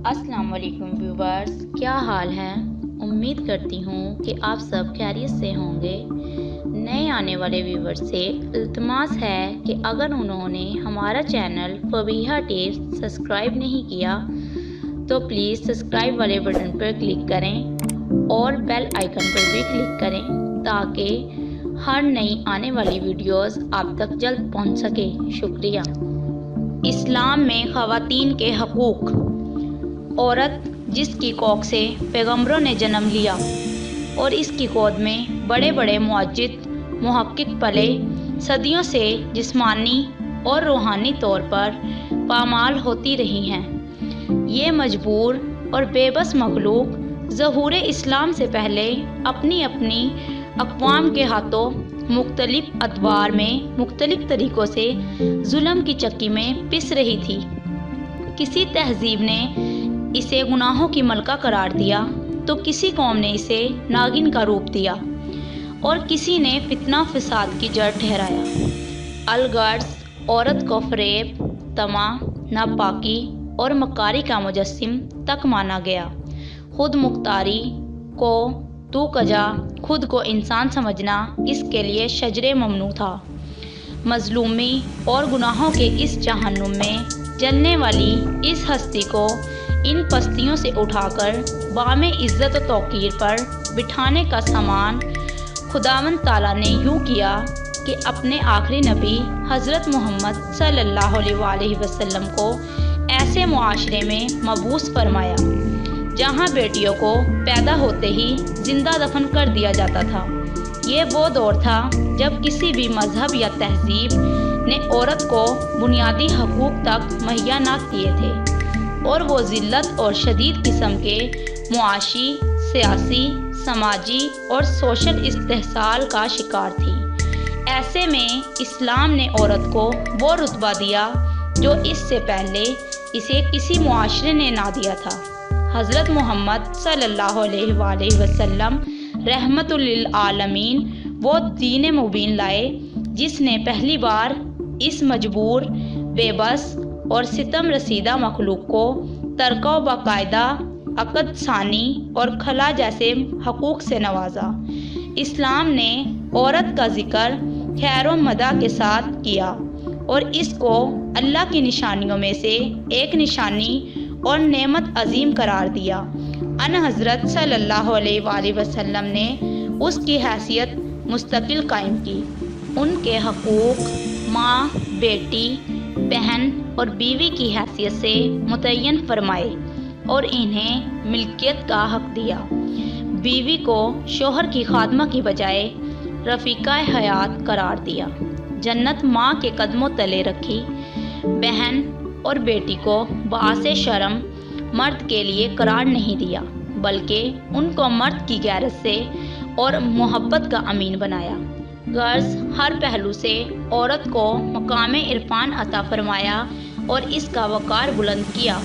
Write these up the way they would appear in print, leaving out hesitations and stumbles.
السلام علیکم ویورز، کیا حال ہے؟ امید کرتی ہوں کہ آپ سب خیریت سے ہوں گے۔ نئے آنے والے ویورز سے التماس ہے کہ اگر انہوں نے ہمارا چینل فبیہا ٹیپس سبسکرائب نہیں کیا تو پلیز سبسکرائب والے بٹن پر کلک کریں اور بیل آئیکن پر بھی کلک کریں تاکہ ہر نئی آنے والی ویڈیوز آپ تک جلد پہنچ سکے۔ شکریہ۔ اسلام میں خواتین کے حقوق۔ عورت جس کی کوکھ سے پیغمبروں نے جنم لیا اور اس کی گود میں بڑے بڑے معجزات محقق پلے، صدیوں سے جسمانی اور روحانی طور پر پامال ہوتی رہی ہیں۔ یہ مجبور اور بے بس مخلوق ظہور اسلام سے پہلے اپنی اپنی اقوام کے ہاتھوں مختلف ادوار میں مختلف طریقوں سے ظلم کی چکی میں پس رہی تھی۔ کسی تہذیب نے اسے گناہوں کی ملکہ قرار دیا تو کسی قوم نے اسے ناگن کا روپ دیا اور کسی نے فتنہ فساد کی جڑ ٹھہرایا۔ الغرض عورت کو فریب، طمع، ناپاکی اور مکاری کا مجسم تک مانا گیا۔ خود مختاری کو تو کجا، خود کو انسان سمجھنا اس کے لیے شجر ممنوع تھا۔ مظلومی اور گناہوں کے اس جہنم میں جلنے والی اس ہستی کو ان پستیوں سے اٹھا کر بام عزت و توقیر پر بٹھانے کا سامان خداوند تعالیٰ نے یوں کیا کہ اپنے آخری نبی حضرت محمد صلی اللہ علیہ وآلہ وسلم کو ایسے معاشرے میں مبعوث فرمایا جہاں بیٹیوں کو پیدا ہوتے ہی زندہ دفن کر دیا جاتا تھا۔ یہ وہ دور تھا جب کسی بھی مذہب یا تہذیب نے عورت کو بنیادی حقوق تک مہیا نہ کیے تھے اور وہ ذلت اور شدید قسم کے معاشی، سیاسی، سماجی اور سوشل استحصال کا شکار تھی۔ ایسے میں اسلام نے عورت کو وہ رتبہ دیا جو اس سے پہلے اسے کسی معاشرے نے نہ دیا تھا۔ حضرت محمد صلی اللہ علیہ وآلہ وسلم رحمت للعالمین وہ دین مبین لائے جس نے پہلی بار اس مجبور، بے بس اور ستم رسیدہ مخلوق کو ترک و باقاعدہ عقد ثانی اور خلا جیسے حقوق سے نوازا۔ اسلام نے عورت کا ذکر خیر و مدح کے ساتھ کیا اور اس کو اللہ کی نشانیوں میں سے ایک نشانی اور نعمت عظیم قرار دیا۔ ان حضرت صلی اللہ علیہ وآلہ وسلم نے اس کی حیثیت مستقل قائم کی۔ ان کے حقوق ماں، بیٹی، بہن اور بیوی کی حیثیت سے متعین فرمائے اور انہیں ملکیت کا حق دیا۔ بیوی کو شوہر کی خادمہ کی بجائے رفیقہ حیات قرار دیا۔ جنت ماں کے قدموں تلے رکھی۔ بہن اور بیٹی کو باعث شرم مرد کے لیے قرار نہیں دیا بلکہ ان کو مرد کی غیرت سے اور محبت کا امین بنایا۔ غرض ہر پہلو سے عورت کو مقام عرفان عطا فرمایا اور اس کا وقار بلند کیا۔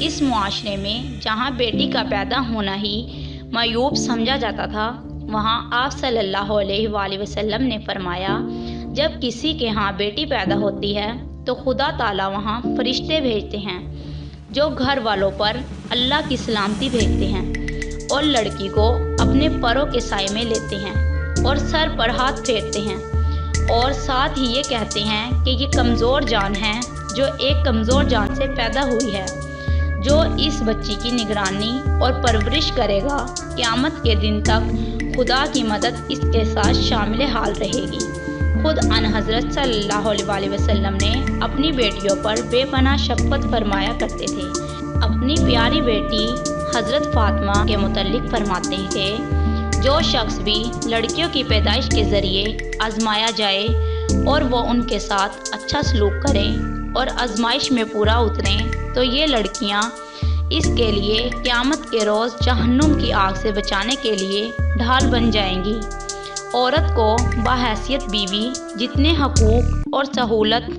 اس معاشرے میں جہاں بیٹی کا پیدا ہونا ہی معیوب سمجھا جاتا تھا، وہاں آپ صلی اللہ علیہ وآلہ وسلم نے فرمایا، جب کسی کے ہاں بیٹی پیدا ہوتی ہے تو خدا تعالیٰ وہاں فرشتے بھیجتے ہیں جو گھر والوں پر اللہ کی سلامتی بھیجتے ہیں اور لڑکی کو اپنے پروں کے سائے میں لیتے ہیں اور سر پر ہاتھ پھیرتے ہیں اور ساتھ ہی یہ کہتے ہیں کہ یہ کمزور جان ہے جو ایک کمزور جان سے پیدا ہوئی ہے، جو اس بچی کی نگرانی اور پرورش کرے گا، قیامت کے دن تک خدا کی مدد اس کے ساتھ شامل حال رہے گی۔ خود ان حضرت صلی اللہ علیہ وآلہ وسلم نے اپنی بیٹیوں پر بے پناہ شفقت فرمایا کرتے تھے۔ اپنی پیاری بیٹی حضرت فاطمہ کے متعلق فرماتے تھے، جو شخص بھی لڑکیوں کی پیدائش کے ذریعے آزمایا جائے اور وہ ان کے ساتھ اچھا سلوک کریں اور آزمائش میں پورا اتریں تو یہ لڑکیاں اس کے لیے قیامت کے روز جہنم کی آگ سے بچانے کے لیے ڈھال بن جائیں گی۔ عورت کو بحیثیت بیوی جتنے حقوق اور سہولت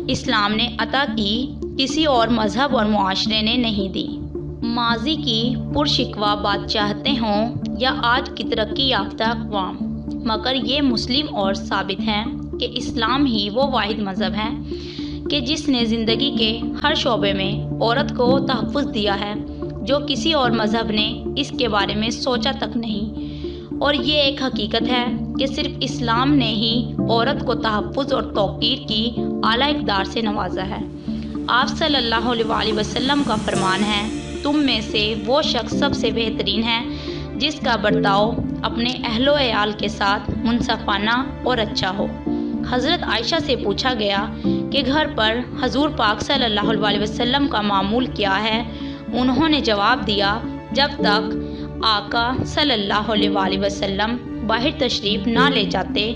اسلام نے عطا کی کسی اور مذہب اور معاشرے نے نہیں دی۔ ماضی کی پرشکوہ بادشاہتیں ہوں یا آج کی ترقی یافتہ اقوام، مگر یہ مسلم اور ثابت ہے کہ اسلام ہی وہ واحد مذہب ہے کہ جس نے زندگی کے ہر شعبے میں عورت کو تحفظ دیا ہے جو کسی اور مذہب نے اس کے بارے میں سوچا تک نہیں، اور یہ ایک حقیقت ہے کہ صرف اسلام نے ہی عورت کو تحفظ اور توقیر کی اعلیٰ اقدار سے نوازا ہے۔ آپ صلی اللہ علیہ وسلم کا فرمان ہے، تم میں سے وہ شخص سب سے بہترین ہے جس کا برتاؤ اپنے اہل و عیال کے ساتھ منصفانہ اور اچھا ہو۔ حضرت عائشہ سے پوچھا گیا کہ گھر پر حضور پاک صلی اللہ علیہ وسلم کا معمول کیا ہے؟ انہوں نے جواب دیا، جب تک آقا صلی اللہ علیہ وسلم باہر تشریف نہ لے جاتے،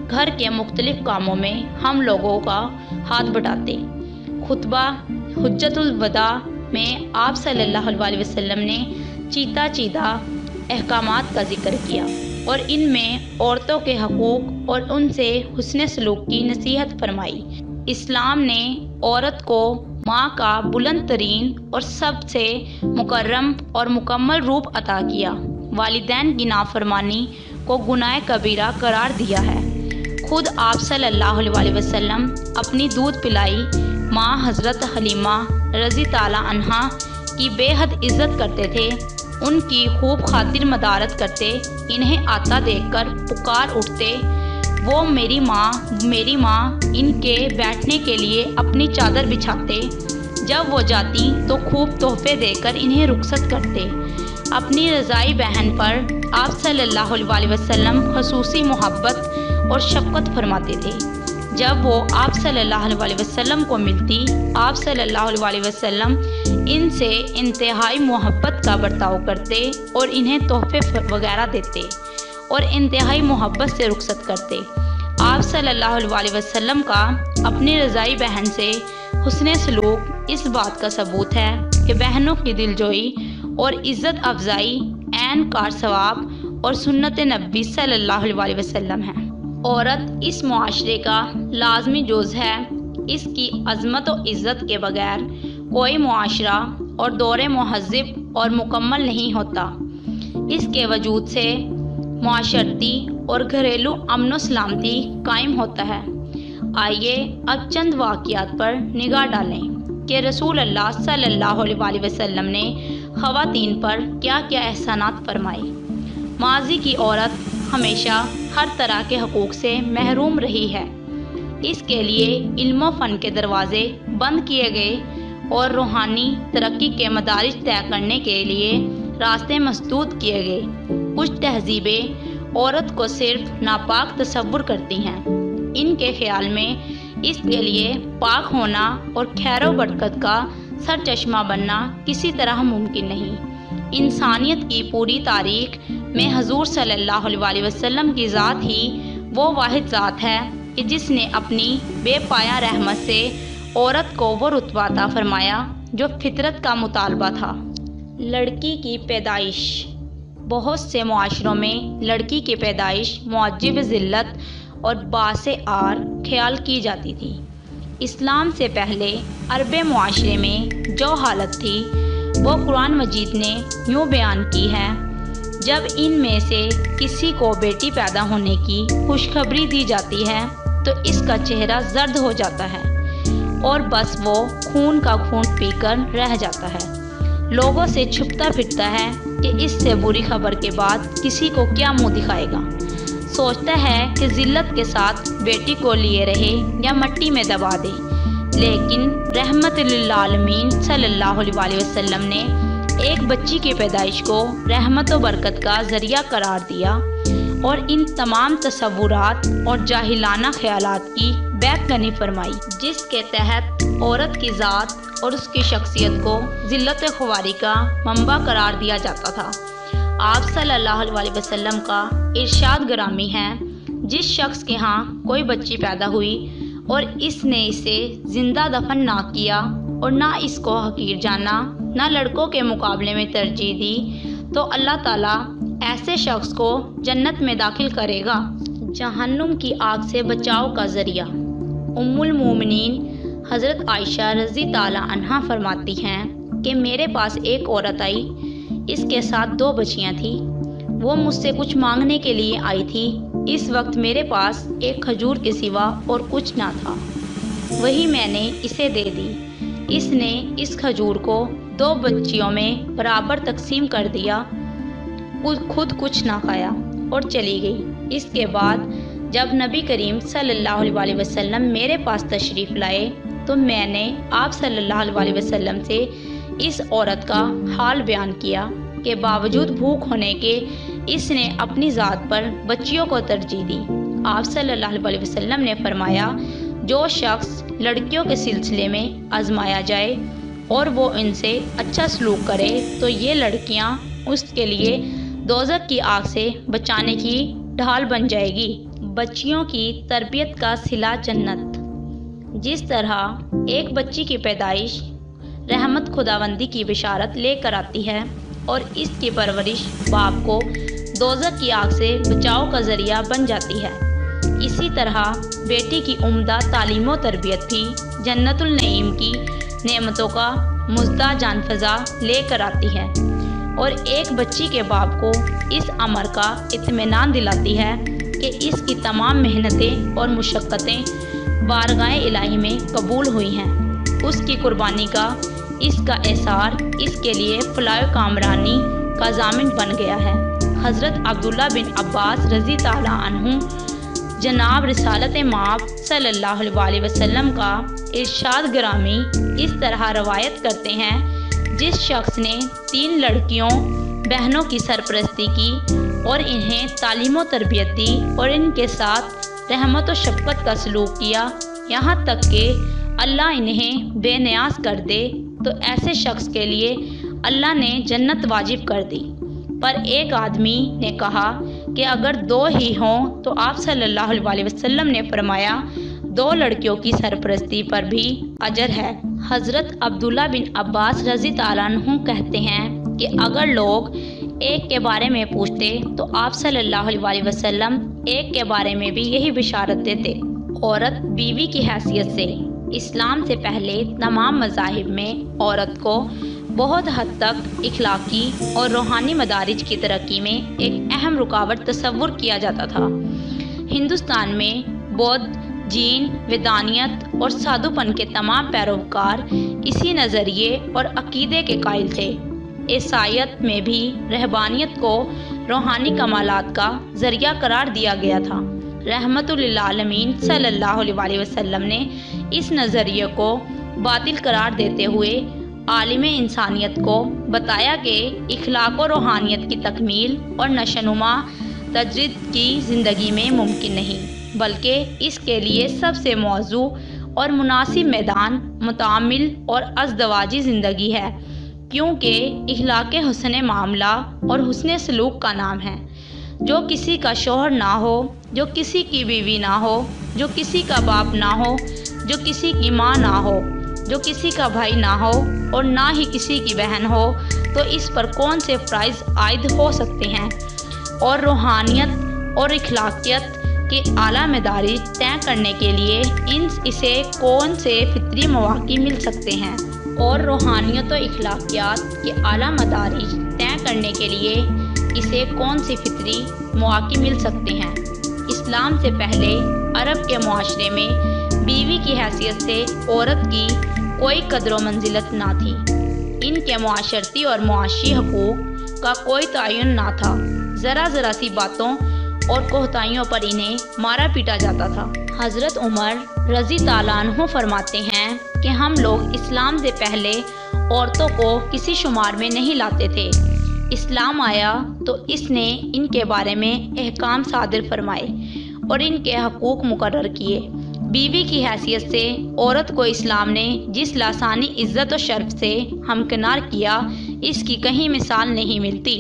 گھر کے مختلف کاموں میں ہم لوگوں کا ہاتھ بٹاتے۔ خطبہ حجۃ الوداع میں آپ صلی اللہ علیہ وسلم نے چیدہ احکامات کا ذکر کیا اور ان میں عورتوں کے حقوق اور ان سے حسن سلوک کی نصیحت فرمائی۔ اسلام نے عورت کو ماں کا بلند ترین اور سب سے مکرم اور مکمل روپ عطا کیا، والدین کی نافرمانی کو گناہ کبیرہ قرار دیا ہے۔ خود آپ صلی اللہ علیہ وسلم اپنی دودھ پلائی ماں حضرت حلیمہ رضی تعالیٰ عنہا کی بے حد عزت کرتے تھے، ان کی خوب خاطر مدارت کرتے، انہیں آتا دیکھ کر پکار اٹھتے، وہ میری ماں میری ماں، ان کے بیٹھنے کے لیے اپنی چادر بچھاتے، جب وہ جاتی تو خوب تحفے دے کر انہیں رخصت کرتے۔ اپنی رضائی بہن پر آپ صلی اللہ علیہ وسلم خصوصی محبت اور شفقت فرماتے تھے۔ جب وہ آپ صلی اللہ علیہ وسلم کو ملتی، آپ صلی اللہ علیہ وسلم ان سے انتہائی محبت کا برتاؤ کرتے اور انہیں تحفے وغیرہ دیتے اور انتہائی محبت سے رخصت کرتے۔ آپ صلی اللہ علیہ وسلم کا اپنی رضائی بہن سے حسن سلوک اس بات کا ثبوت ہے کہ بہنوں کی دلجوئی اور عزت افزائی عین کار ثواب اور سنت نبی صلی اللہ علیہ وسلم ہے۔ عورت اس معاشرے کا لازمی جز ہے، اس کی عظمت و عزت کے بغیر کوئی معاشرہ اور دور مہذب اور مکمل نہیں ہوتا۔ اس کے وجود سے معاشرتی اور گھریلو امن و سلامتی قائم ہوتا ہے۔ آئیے اب چند واقعات پر نگاہ ڈالیں کہ رسول اللہ صلی اللہ علیہ وسلم نے خواتین پر کیا کیا احسانات فرمائے۔ ماضی کی عورت ہمیشہ ہر طرح کے حقوق سے محروم رہی ہے، اس کے لیے علم و فن کے دروازے بند کیے گئے اور روحانی ترقی کے مدارج طے کرنے کے لیے راستے مسدود کیے گئے۔ کچھ تہذیبیں عورت کو صرف ناپاک تصور کرتی ہیں، ان کے خیال میں اس کے لیے پاک ہونا اور خیر و برکت کا سر چشمہ بننا کسی طرح ممکن نہیں۔ انسانیت کی پوری تاریخ میں حضور صلی اللہ علیہ وسلم کی ذات ہی وہ واحد ذات ہے کہ جس نے اپنی بے پایہ رحمت سے عورت کو وہ رتبہ عطا فرمایا جو فطرت کا مطالبہ تھا۔ لڑکی کی پیدائش۔ بہت سے معاشروں میں لڑکی کی پیدائش معجب ذلت اور باعث عار خیال کی جاتی تھی۔ اسلام سے پہلے عرب معاشرے میں جو حالت تھی وہ قرآن مجید نے یوں بیان کی ہے، جب ان میں سے کسی کو بیٹی پیدا ہونے کی خوشخبری دی جاتی ہے تو اس کا چہرہ زرد ہو جاتا ہے اور بس وہ خون کا خون پی کر رہ جاتا ہے، لوگوں سے چھپتا پھرتا ہے کہ اس سے بری خبر کے بعد کسی کو کیا منہ دکھائے گا، سوچتا ہے کہ ذلت کے ساتھ بیٹی کو لیے رہے یا مٹی میں دبا دے، لیکن رحمت للعالمین صلی اللہ علیہ وسلم نے ایک بچی کی پیدائش کو رحمت و برکت کا ذریعہ قرار دیا اور ان تمام تصورات اور جاہلانہ خیالات کی بیعت کرنی فرمائی، جس کے تحت عورت کی ذات اور اس کی شخصیت کو ذلت خواری کا منبع قرار دیا جاتا تھا۔ آپ صلی اللہ علیہ وسلم کا ارشاد گرامی ہے، جس شخص کے ہاں کوئی بچی پیدا ہوئی اور اس نے اسے زندہ دفن نہ کیا اور نہ اس کو حقیر جانا، نہ لڑکوں کے مقابلے میں ترجیح دی، تو اللہ تعالیٰ ایسے شخص کو جنت میں داخل کرے گا۔ جہنم کی آگ سے بچاؤ کا ذریعہ۔ ام المومنین حضرت عائشہ رضی تعالیٰ عنہا فرماتی ہیں کہ میرے پاس ایک عورت آئی، اس کے ساتھ 2 بچیاں تھیں، وہ مجھ سے کچھ مانگنے کے لیے آئی تھی، اس وقت میرے پاس ایک کھجور کے سوا اور کچھ نہ تھا۔ وہی میں نے اسے دے دی۔ اس نے اس کھجور کو 2 بچیوں میں برابر تقسیم کر دیا، خود کچھ نہ کھایا اور چلی گئی۔ اس کے بعد جب نبی کریم صلی اللہ علیہ وسلم میرے پاس تشریف لائے تو میں نے آپ صلی اللہ علیہ وسلم سے اس عورت کا حال بیان کیا کہ باوجود بھوک ہونے کے اس نے اپنی ذات پر بچیوں کو ترجیح دی۔ آپ صلی اللہ علیہ وسلم نے فرمایا، جو شخص لڑکیوں کے سلسلے میں آزمایا جائے اور وہ ان سے اچھا سلوک کرے تو یہ لڑکیاں اس کے لیے دوزخ کی آگ سے بچانے کی ڈھال بن جائے گی۔ بچیوں کی تربیت کا صلہ جنت۔ جس طرح ایک بچی کی پیدائش رحمت خداوندی کی بشارت لے کر آتی ہے اور اس کی پرورش باپ کو دوزخ کی آگ سے بچاؤ کا ذریعہ بن جاتی ہے، اسی طرح بیٹی کی عمدہ تعلیم و تربیت بھی جنت النعیم کی نعمتوں کا مزدہ جان فضا لے کر آتی ہے اور ایک بچی کے باپ کو اس امر کا اطمینان دلاتی ہے کہ اس کی تمام محنتیں اور مشقتیں بارگاہ الہی میں قبول ہوئی ہیں۔ اس کی قربانی کا اس کا احسار اس کے لیے فلاح و کامرانی کا ضامن بن گیا ہے۔ حضرت عبداللہ بن عباس رضی تعالیٰ عنہ جناب رسالت مآب صلی اللہ علیہ وسلم کا ارشاد گرامی اس طرح روایت کرتے ہیں، جس شخص نے 3 لڑکیوں بہنوں کی سرپرستی کی اور انہیں تعلیم و تربیت دی اور ان کے ساتھ رحمت و شفقت کا سلوک کیا یہاں تک کہ اللہ انہیں بے نیاز کر دے، تو ایسے شخص کے لیے اللہ نے جنت واجب کر دی۔ پر ایک آدمی نے کہا کہ اگر 2 ہی ہوں تو آپ صلی اللہ علیہ وسلم نے فرمایا 2 لڑکیوں کی سرپرستی پر بھی اجر ہے۔ حضرت عبداللہ بن عباس رضی تعالیٰ عنہ کہتے ہیں کہ اگر لوگ ایک کے بارے میں پوچھتے تو آپ صلی اللہ علیہ وسلم ایک کے بارے میں بھی یہی بشارت دیتے۔ عورت بیوی کی حیثیت سے اسلام سے پہلے تمام مذاہب میں عورت کو بہت حد تک اخلاقی اور روحانی مدارج کی ترقی میں ایک اہم رکاوٹ تصور کیا جاتا تھا۔ ہندوستان میں بدھ، جین، ویدانیت اور سادھو پن کے تمام پیروکار اسی نظریے اور عقیدے کے قائل تھے۔ عیسائیت میں بھی رہبانیت کو روحانی کمالات کا ذریعہ قرار دیا گیا تھا۔ رحمت للعالمین صلی اللہ علیہ وسلم نے اس نظریے کو باطل قرار دیتے ہوئے عالم انسانیت کو بتایا کہ اخلاق و روحانیت کی تکمیل اور نشوونما تجدید کی زندگی میں ممکن نہیں، بلکہ اس کے لیے سب سے موزوں اور مناسب میدان متعامل اور ازدواجی زندگی ہے، کیونکہ اخلاق حسن معاملہ اور حسن سلوک کا نام ہے۔ جو کسی کا شوہر نہ ہو، جو کسی کی بیوی نہ ہو، جو کسی کا باپ نہ ہو، جو کسی کی ماں نہ ہو، جو کسی کا بھائی نہ ہو اور نہ ہی کسی کی بہن ہو، تو اس پر کون سے فرائض عائد ہو سکتے ہیں؟ اور روحانیت اور اخلاقیت کے اعلیٰ مدارج طے کرنے کے لیے اسے کون سے فطری مواقع مل سکتے ہیں؟ اور روحانیت و اخلاقیات کے اعلیٰ مدارج طے کرنے کے لیے اسے کون سی فطری مواقع مل سکتے ہیں؟ اسلام سے پہلے عرب کے معاشرے میں بیوی کی حیثیت سے عورت کی کوئی قدر و منزلت نہ تھی۔ ان کے معاشرتی اور معاشی حقوق کا کوئی تعین نہ تھا۔ ذرا سی باتوں اور کوتاہیوں پر انہیں مارا پیٹا جاتا تھا۔ حضرت عمر رضی تعالیٰ عنہ فرماتے ہیں کہ ہم لوگ اسلام سے پہلے عورتوں کو کسی شمار میں نہیں لاتے تھے۔ اسلام آیا تو اس نے ان کے بارے میں احکام صادر فرمائے اور ان کے حقوق مقرر کیے۔ بیوی کی حیثیت سے عورت کو اسلام نے جس لاسانی عزت و شرف سے ہمکنار کیا، اس کی کہیں مثال نہیں ملتی۔